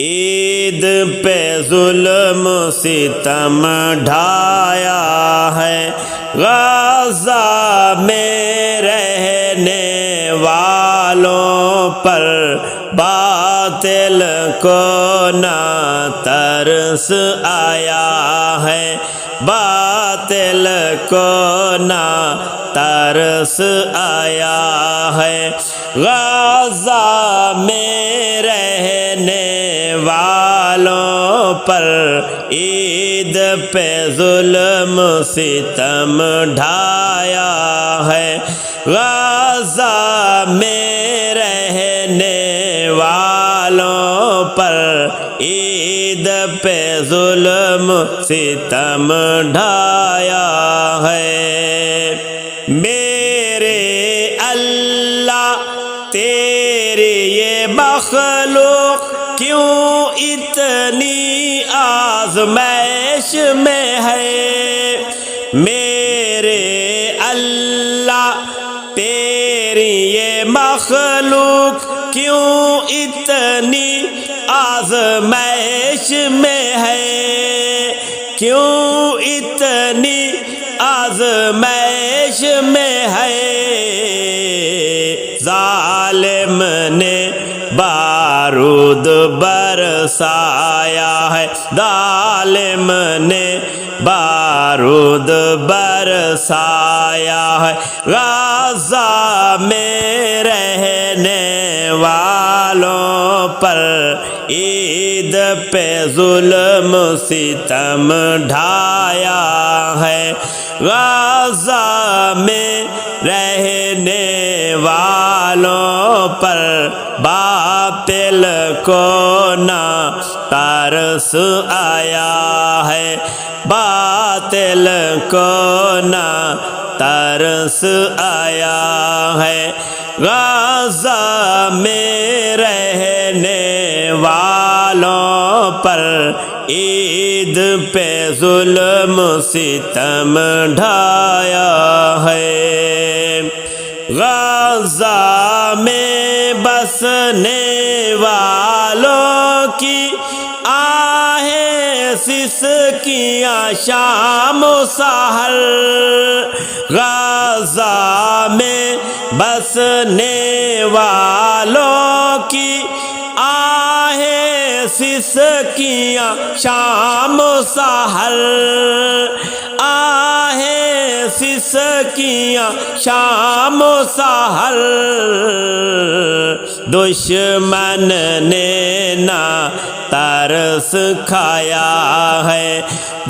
عید پہ ظلم ستم ڈھایا ہے، غزہ میں رہنے والوں پر باطل کو نہ ترس آیا ہے، باطل کو نہ ترس آیا ہے۔ غزہ میں رہنے والوں پر عید پہ ظلم ستم ڈھایا ہے، غزہ میں رہنے والوں پر عید پہ ظلم ستم ڈھایا ہے۔ میرے اللہ تیری یہ مخلوق کیوں اتنی آزمائش میں ہے، میرے اللہ تیری یہ مخلوق کیوں اتنی آزمائش میں ہے، کیوں اتنی آزمائش میں ہے۔ ظالم نے بارود برسایا ہے، ظالم نے بارود برسایا ہے، غزہ میں رہنے والوں پر عید پہ ظلم ستم ڈھایا ہے، غزہ میں رہنے والوں پر باطل کو نہ ترس آیا ہے، باطل کو نہ ترس آیا ہے۔ غزہ میں رہنے والوں پر عید پہ ظلم ستم ڈھایا ہے۔ غزہ میں بسنے والوں کی آہیں سسکیاں شام و سحر، غزہ میں بسنے والوں کی آہیں سسکیاں شام و سحر، آہیں سسکیاں شام و سحر، دشمن نے نہ ترس کھایا ہے،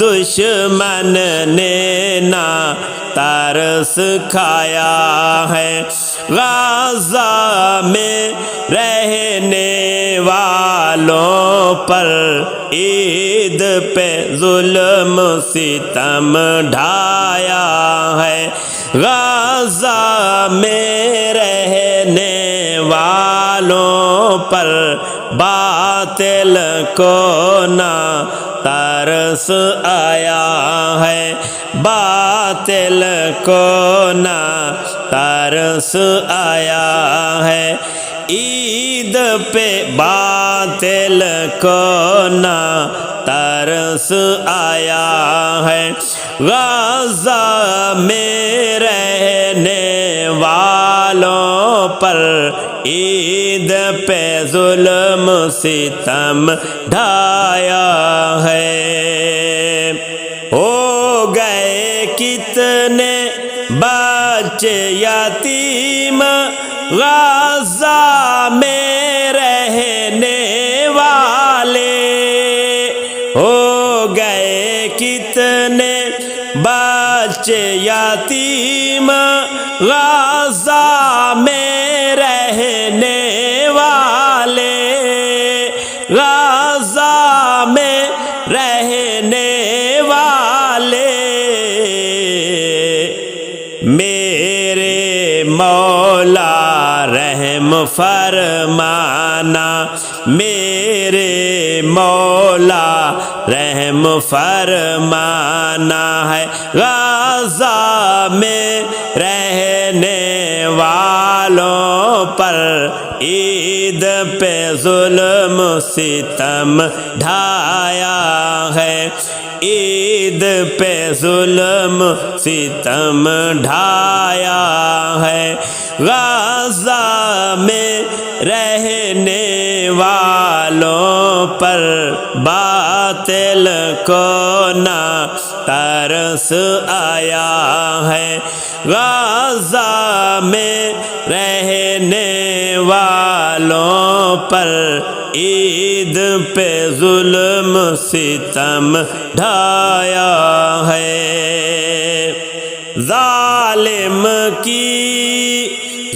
دشمن نے نہ ترس کھایا ہے، غزہ میں رہنے والوں پر عید پہ ظلم ستم ڈھایا ہے، غزہ میں رہنے والوں پر باطل کو نہ ترس آیا ہے، باطل کو نہ ترس آیا ہے۔ عید پہ باطل کو نہ ترس آیا ہے، غزہ میں رہنے والوں پر عید پہ ظلم ستم ڈھایا ہے۔ ہو گئے کتنے بچے یتیم غزہ میں رہنے والے، ہو گئے کتنے بچے یتیم غزہ میں رہنے والے، غزہ میں رہنے والے۔ میرے مولا رحم فرمانا، میرے مولا رحم فرمانا ہے، غزہ میں رہنے والوں پر عید پہ ظلم ستم ڈھایا ہے، عید پہ ظلم ستم ڈھایا ہے۔ غزہ میں رہنے والوں پر باطل کو نہ ترس آیا ہے، غزہ میں رہنے والوں پر عید پہ ظلم ستم ڈھایا ہے۔ ظالم کی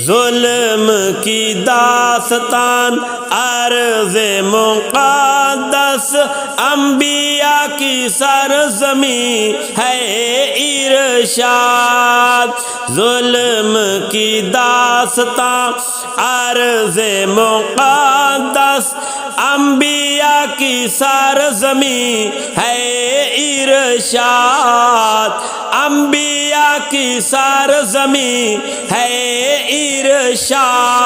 ظلم کی داستان ارض مقدس انبیاء کی سرزمین ہے ارشاد، ظلم کی داستان ارض مقدس انبیاء کی سرزمین ہے ارشاد، انبیاء کی سرزمین ہے ارشاد۔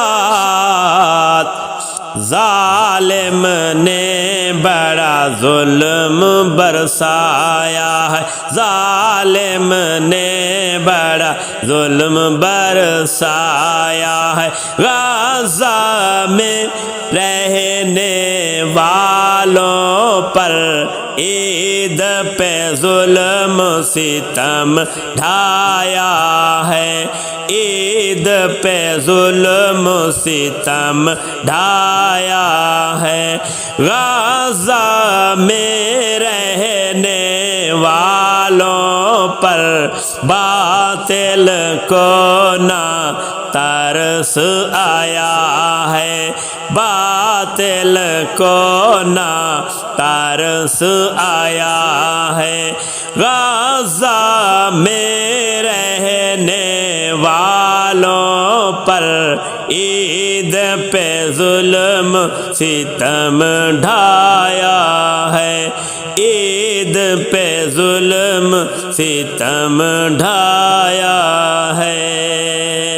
ظالم نے بڑا ظلم برسایا ہے، ظالم نے بڑا ظلم برسایا ہے، غزہ میں رہنے والوں پر عید پہ ظلم ستم ڈھایا ہے، عید پہ ظلم ستم ڈھایا ہے۔ غزہ میں رہنے والوں پر باطل کو نہ ترس آیا ہے، باطل کو نہ ترس آیا ہے۔ غزہ میں رہنے والوں پر عید پہ ظلم ستم ڈھایا ہے، عید پہ ظلم ستم ڈھایا ہے۔